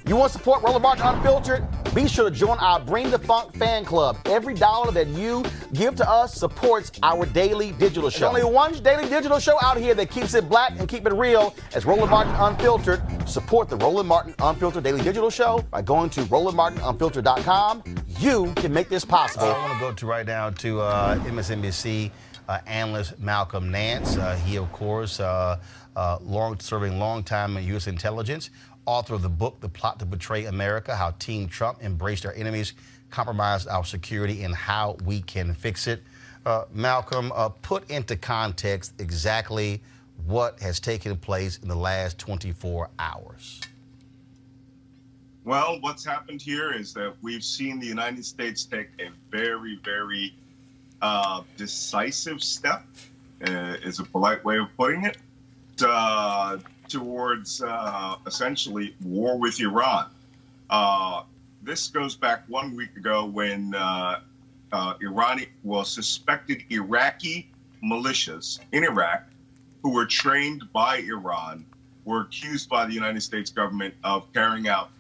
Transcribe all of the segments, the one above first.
You want to support Roland Martin Unfiltered? Be sure to join our Bring the Funk fan club. Every dollar that you give to us supports our daily digital show. There's only one daily digital show out here that keeps it black and keep it real as Roland Martin Unfiltered. Support the Roland Martin Unfiltered daily digital show by going to RolandMartinUnfiltered.com. You can make this possible. I want to go to right now to MSNBC analyst Malcolm Nance. He, of course, serving long time in U.S. intelligence, author of the book, The Plot to Betray America, How Team Trump Embraced Our Enemies, Compromised Our Security, and How We Can Fix It. Malcolm, put into context exactly what has taken place in the last 24 hours. Well, what's happened here is that we've seen the United States take a very, very decisive step, is a polite way of putting it, towards essentially war with Iran. This goes back 1 week ago when suspected Iraqi militias in Iraq who were trained by Iran were accused by the United States government of carrying out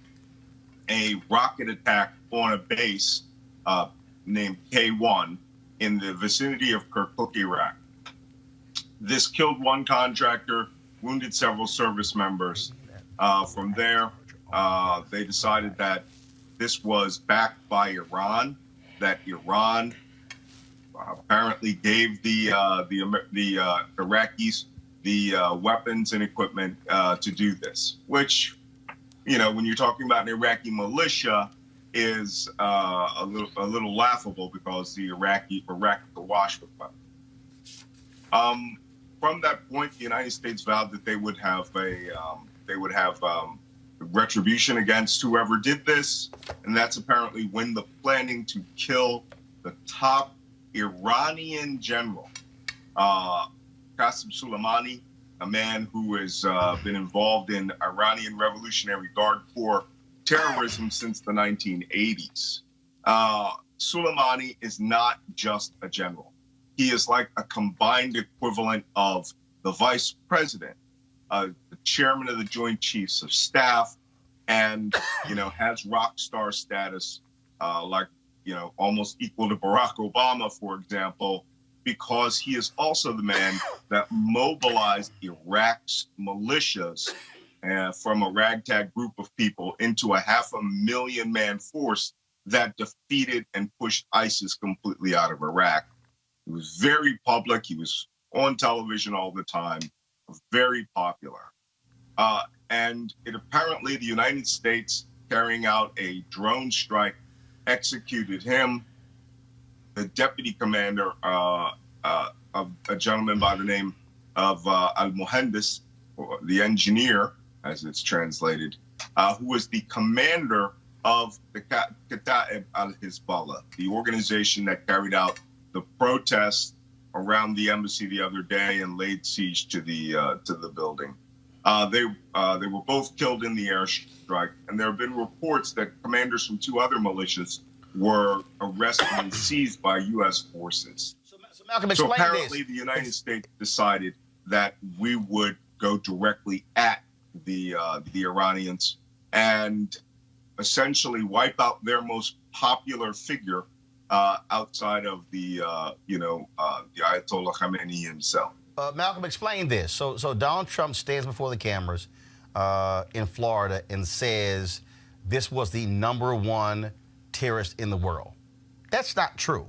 a rocket attack on a base named K1 in the vicinity of Kirkuk, Iraq. This killed one contractor, wounded several service members. From there, they decided that this was backed by Iran, that Iran apparently gave the Iraqis the weapons and equipment to do this, which, you know, when you're talking about an Iraqi militia, is a little laughable because the Iraq are awash with weapons. From that point, the United States vowed that they would have retribution against whoever did this, and that's apparently when the planning to kill the top Iranian general, Qassem Soleimani, a man who has been involved in Iranian Revolutionary Guard Corps terrorism since the 1980s. Soleimani is not just a general. He is like a combined equivalent of the vice president, the chairman of the Joint Chiefs of Staff, and, you know, has rock star status, like, you know, almost equal to Barack Obama, for example, because he is also the man that mobilized Iraq's militias from a ragtag group of people into a 500,000-man force that defeated and pushed ISIS completely out of Iraq. He was very public. He was on television all the time, very popular. And it apparently the United States carrying out a drone strike executed him. The deputy commander of a gentleman by the name of Al-Muhandis, or the engineer, as it's translated, who was the commander of the Kataib al-Hezbollah, the organization that carried out the protests around the embassy the other day and laid siege to the building. They were both killed in the airstrike, and there have been reports that commanders from two other militias were arrested and seized by U.S. forces. So Malcolm, explain this. So apparently the United States decided that we would go directly at the Iranians and essentially wipe out their most popular figure outside of the Ayatollah Khamenei himself. Malcolm, explain this. So Donald Trump stands before the cameras in Florida and says this was the #1 terrorist in the world. That's not true.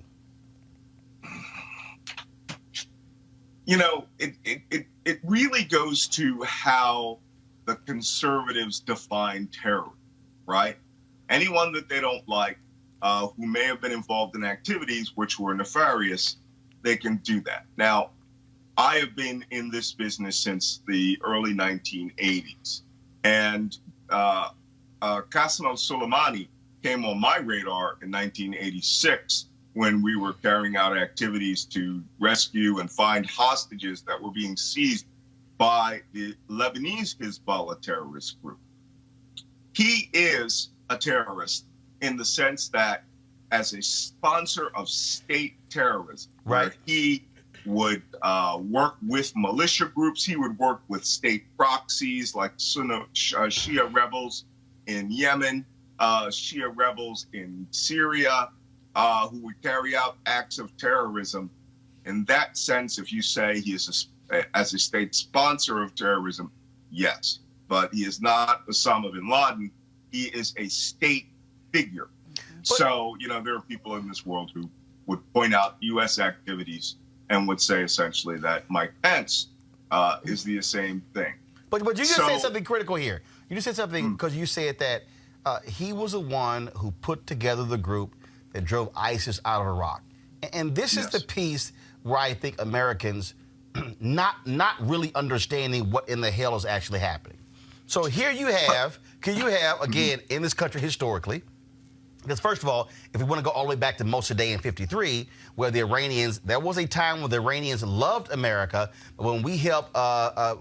You know, it really goes to how the conservatives define terror, right? Anyone that they don't like, who may have been involved in activities which were nefarious, they can do that. Now, I have been in this business since the early 1980s, and Qassem Soleimani came on my radar in 1986 when we were carrying out activities to rescue and find hostages that were being seized by the Lebanese Hezbollah terrorist group. He is a terrorist in the sense that as a sponsor of state terrorism, right, where he would work with militia groups, he would work with state proxies like Sunni Shia rebels, in Yemen, Shia rebels in Syria, who would carry out acts of terrorism. In that sense, if you say he is as a state sponsor of terrorism, yes, but he is not Osama bin Laden. He is a state figure. So, there are people in this world who would point out U.S. activities and would say essentially that Mike Pence is the same thing. But you just said something critical here. You just said something because you said that he was the one who put together the group that drove ISIS out of Iraq. And this is the piece where I think Americans not really understanding what in the hell is actually happening. So here you have, again, in this country historically, because first of all, if we want to go all the way back to Mossadegh in 53, where the Iranians, there was a time when the Iranians loved America, but when we helped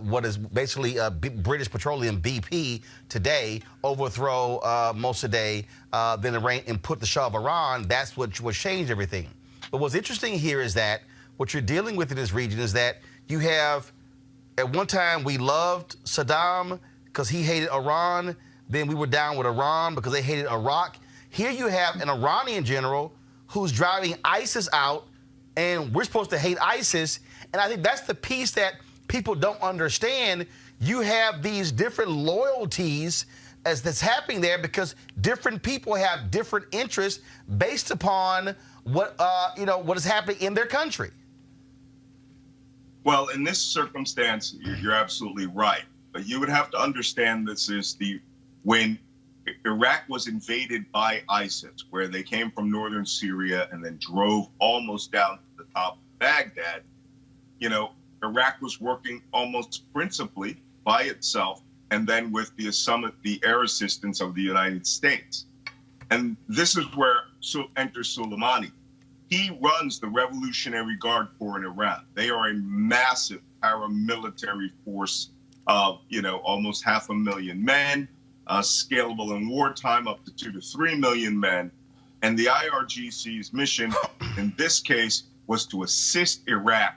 what is basically British Petroleum, BP, today, overthrow Mossadegh, then Iran, and put the Shah of Iran, that's what changed everything. But what's interesting here is that what you're dealing with in this region is that you have, at one time, we loved Saddam because he hated Iran. Then we were down with Iran because they hated Iraq. Here you have an Iranian general who's driving ISIS out, and we're supposed to hate ISIS. And I think that's the piece that people don't understand. You have these different loyalties as that's happening there because different people have different interests based upon what what is happening in their country. Well, in this circumstance, you're absolutely right. But you would have to understand this is when Iraq was invaded by ISIS, where they came from northern Syria and then drove almost down to the top of Baghdad. Iraq was working almost principally by itself, and then with the air assistance of the United States. And this is where enters Soleimani. He runs the Revolutionary Guard Corps in Iran. They are a massive paramilitary force of, almost 500,000 men, scalable in wartime up to 2 to 3 million men. And the IRGC's mission in this case was to assist Iraq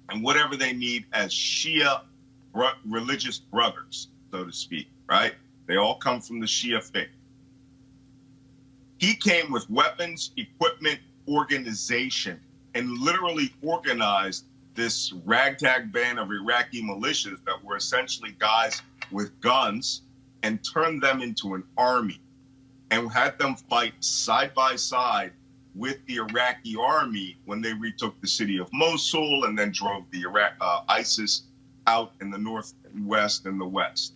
and whatever they need as Shia religious brothers, so to speak, right? They all come from the Shia faith. He came with weapons, equipment, organization, and literally organized this ragtag band of Iraqi militias that were essentially guys with guns and turned them into an army and had them fight side by side with the Iraqi army when they retook the city of Mosul and then drove the ISIS out in the north and west and the west.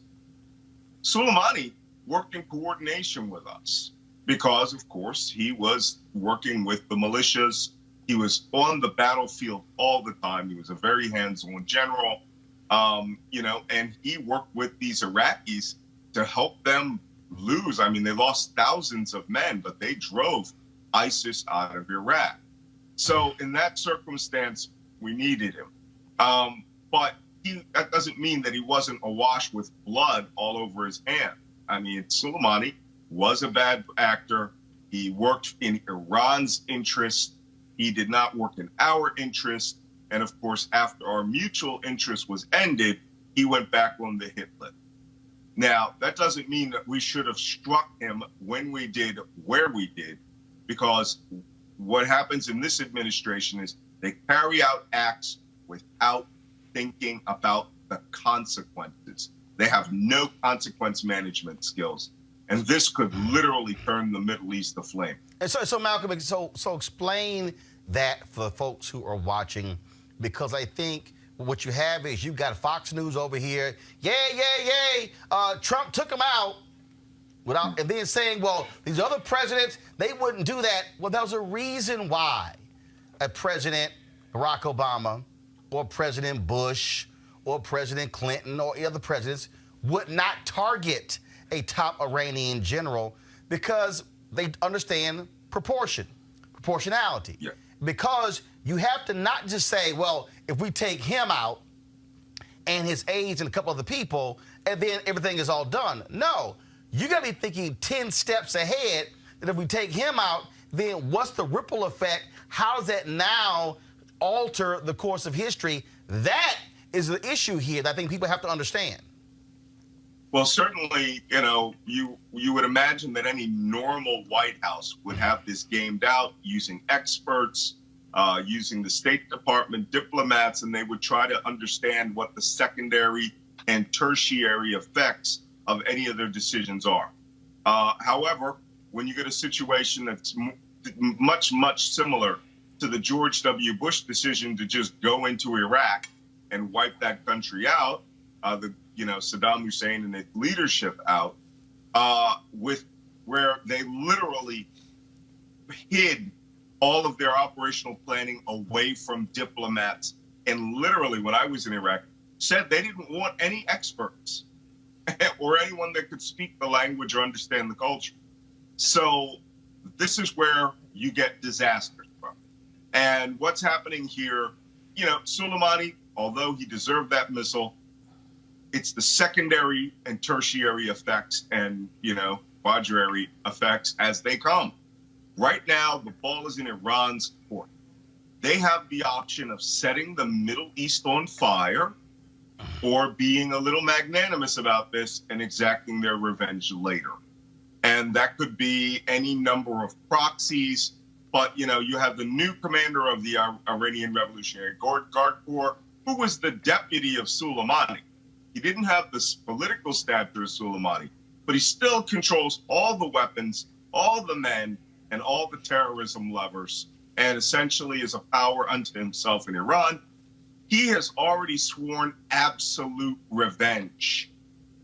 Soleimani worked in coordination with us because, of course, he was working with the militias. He was on the battlefield all the time. He was a very hands-on general, and he worked with these Iraqis to help them lose. I mean, they lost thousands of men, but they drove ISIS out of Iraq. So in that circumstance, we needed him. But that doesn't mean that he wasn't awash with blood all over his hand. I mean, Soleimani was a bad actor. He worked in Iran's interest. He did not work in our interest. And of course, after our mutual interest was ended, he went back on the hit list. Now, that doesn't mean that we should have struck him when we did, where we did, because what happens in this administration is they carry out acts without thinking about the consequences. They have no consequence management skills. And this could literally turn the Middle East aflame. And so Malcolm, so explain that for folks who are watching, because I think what you have is you've got Fox News over here, Trump took him out, and then saying, well, these other presidents, they wouldn't do that. Well, there was a reason why a President Barack Obama or President Bush or President Clinton or other presidents would not target a top Iranian general, because they understand proportionality. Yeah. Because you have to not just say, well, if we take him out and his aides and a couple other people, and then everything is all done. No, you got to be thinking 10 steps ahead, that if we take him out, then what's the ripple effect? How does that now alter the course of history? That is the issue here that I think people have to understand. Well, certainly, you would imagine that any normal White House would have this gamed out using experts, using the State Department diplomats, and they would try to understand what the secondary and tertiary effects of any of their decisions are. However, when you get a situation that's much, much similar to the George W. Bush decision to just go into Iraq and wipe that country out, Saddam Hussein and its leadership out, where they literally hid all of their operational planning away from diplomats, and literally, when I was in Iraq, said they didn't want any experts or anyone that could speak the language or understand the culture. So this is where you get disasters from. And what's happening here, Soleimani, although he deserved that missile, it's the secondary and tertiary effects and, quadrary effects as they come. Right now, the ball is in Iran's court. They have the option of setting the Middle East on fire or being a little magnanimous about this and exacting their revenge later. And that could be any number of proxies. But, you have the new commander of the Iranian Revolutionary Guard Corps, who was the deputy of Soleimani. He didn't have the political stature of Soleimani, but he still controls all the weapons, all the men, and all the terrorism levers, and essentially is a power unto himself in Iran. He has already sworn absolute revenge,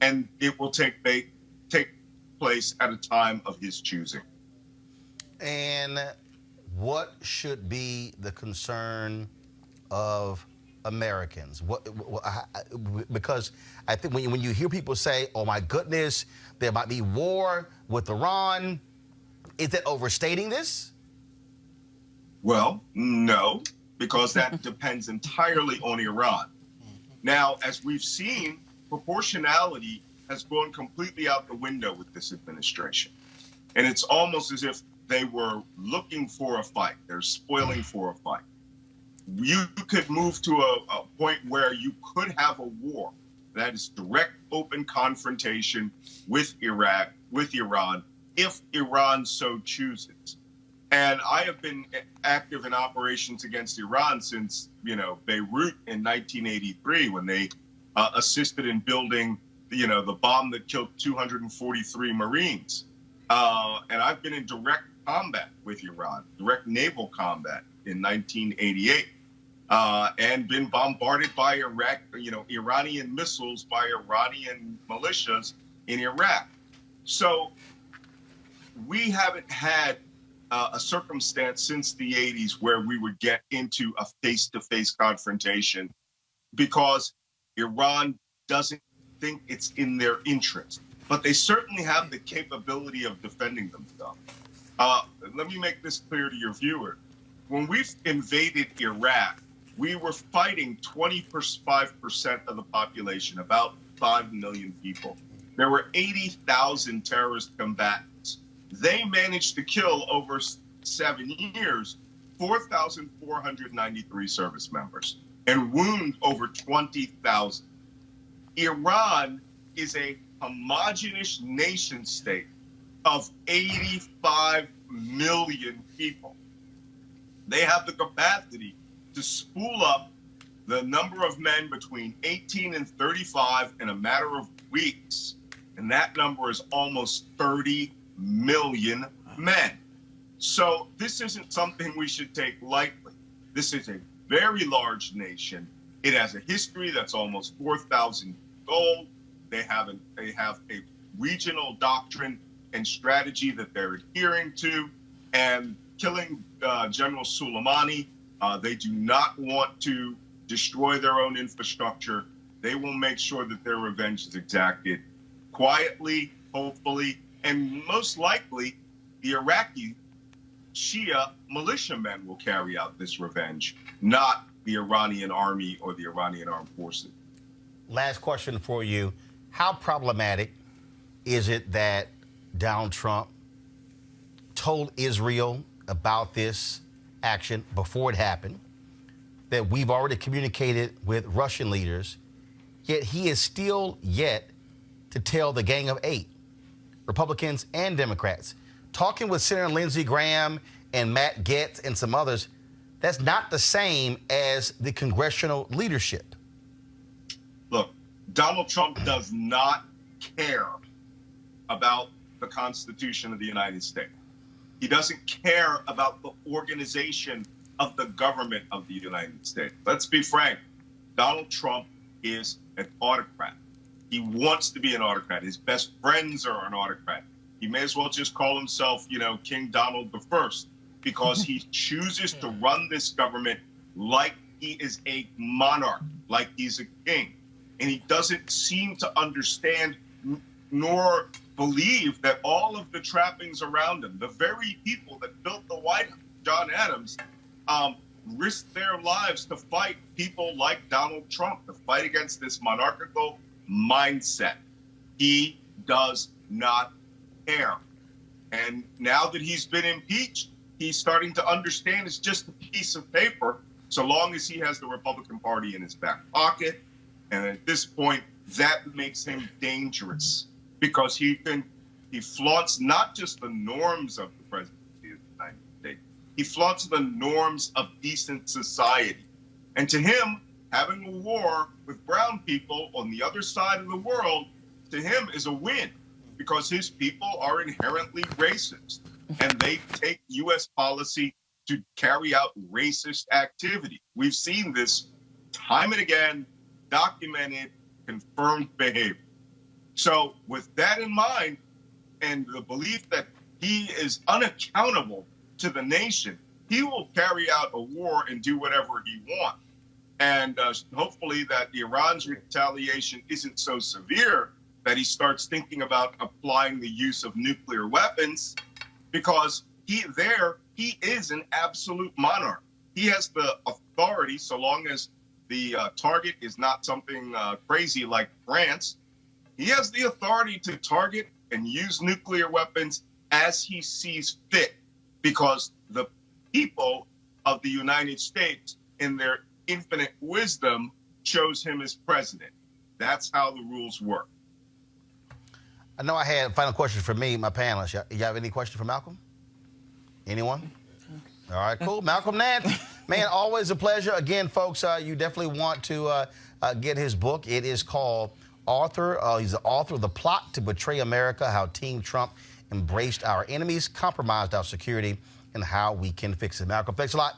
and it will take place at a time of his choosing. And what should be the concern of Americans? Because I think when you hear people say, oh my goodness, there might be war with Iran, is that overstating this? Well, no, because that depends entirely on Iran. Now, as we've seen, proportionality has gone completely out the window with this administration. And it's almost as if they were looking for a fight. They're spoiling for a fight. You could move to a point where you could have a war that is direct, open confrontation with Iran, if Iran so chooses. And I have been active in operations against Iran since, Beirut in 1983, when they assisted in building, the bomb that killed 243 Marines. And I've been in direct combat with Iran, direct naval combat in 1988. And been bombarded by Iranian missiles by Iranian militias in Iraq. So we haven't had a circumstance since the 80s where we would get into a face-to-face confrontation because Iran doesn't think it's in their interest. But they certainly have the capability of defending themselves. Let me make this clear to your viewer. When we invaded Iraq, we were fighting 25% of the population, about 5 million people. There were 80,000 terrorist combatants. They managed to kill over 7 years 4,493 service members and wound over 20,000. Iran is a homogenous nation state of 85 million people. They have the capacity to spool up the number of men between 18 and 35 in a matter of weeks. And that number is almost 30 million men. So this isn't something we should take lightly. This is a very large nation. It has a history that's almost 4,000 years old. They have a regional doctrine and strategy that they're adhering to. And killing General Soleimani, they do not want to destroy their own infrastructure. They will make sure that their revenge is exacted quietly, hopefully, and most likely the Iraqi Shia militiamen will carry out this revenge, not the Iranian army or the Iranian armed forces. Last question for you. How problematic is it that Donald Trump told Israel about this action before it happened, that we've already communicated with Russian leaders, yet he is still to tell the Gang of Eight, Republicans and Democrats, talking with Senator Lindsey Graham and Matt Gaetz and some others, that's not the same as the congressional leadership. Look, Donald Trump does not care about the Constitution of the United States. He doesn't care about the organization of the government of the United States. Let's be frank. Donald Trump is an autocrat. He wants to be an autocrat. His best friends are an autocrat. He may as well just call himself, King Donald I, because he chooses to run this government like he is a monarch, like he's a king. And he doesn't seem to understand nor believe that all of the trappings around him, the very people that built the White House, John Adams, risked their lives to fight people like Donald Trump, to fight against this monarchical mindset. He does not care. And now that he's been impeached, he's starting to understand it's just a piece of paper, so long as he has the Republican Party in his back pocket. And at this point, that makes him dangerous, because he flaunts not just the norms of the presidency of the United States, he flaunts the norms of decent society. And to him, having a war with brown people on the other side of the world, to him is a win, because his people are inherently racist, and they take U.S. policy to carry out racist activity. We've seen this time and again, documented, confirmed behavior. So with that in mind, and the belief that he is unaccountable to the nation, he will carry out a war and do whatever he wants. And hopefully that Iran's retaliation isn't so severe that he starts thinking about applying the use of nuclear weapons, because he is an absolute monarch. He has the authority, so long as the target is not something crazy like France. He has the authority to target and use nuclear weapons as he sees fit, because the people of the United States, in their infinite wisdom, chose him as president. That's how the rules work. I know I had a final question for me, my panelists. You have any questions for Malcolm? Anyone? All right, cool. Malcolm Nance, man, always a pleasure. Again, folks, you definitely want to get his book. It is called he's the author of The Plot to Betray America, How Team Trump Embraced Our Enemies, Compromised Our Security, and How We Can Fix It. Malcolm, thanks a lot.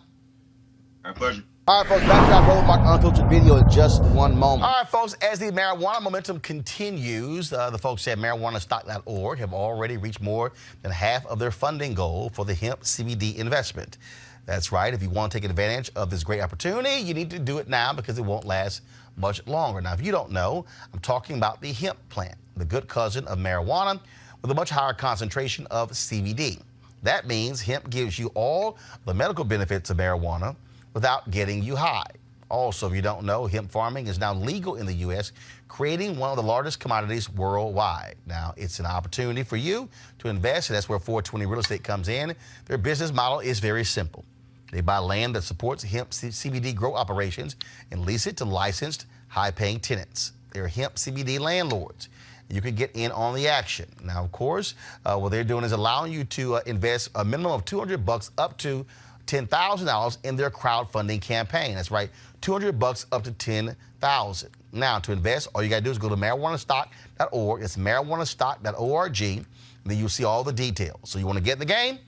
My pleasure. All right, folks, back to our Roland Martin Unfiltered video in just one moment. All right, folks, as the marijuana momentum continues, the folks at marijuanastock.org have already reached more than half of their funding goal for the hemp CBD investment. That's right. If you want to take advantage of this great opportunity, you need to do it now, because it won't last much longer. Now, if you don't know, I'm talking about the hemp plant, the good cousin of marijuana, with a much higher concentration of CBD. That means hemp gives you all the medical benefits of marijuana without getting you high. Also, if you don't know, hemp farming is now legal in the U.S., creating one of the largest commodities worldwide. Now, it's an opportunity for you to invest, and that's where 420 Real Estate comes in. Their business model is very simple. They buy land that supports hemp CBD grow operations and lease it to licensed, high-paying tenants. They're hemp CBD landlords. You can get in on the action. Now, of course, what they're doing is allowing you to invest a minimum of $200 up to $10,000 in their crowdfunding campaign. That's right, $200 up to $10,000. Now, to invest, all you got to do is go to marijuanastock.org. It's marijuanastock.org, and then you'll see all the details. So you want to get in the game,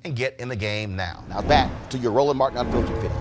and get in the game now. Now back to your Roland Martin Unfiltered video.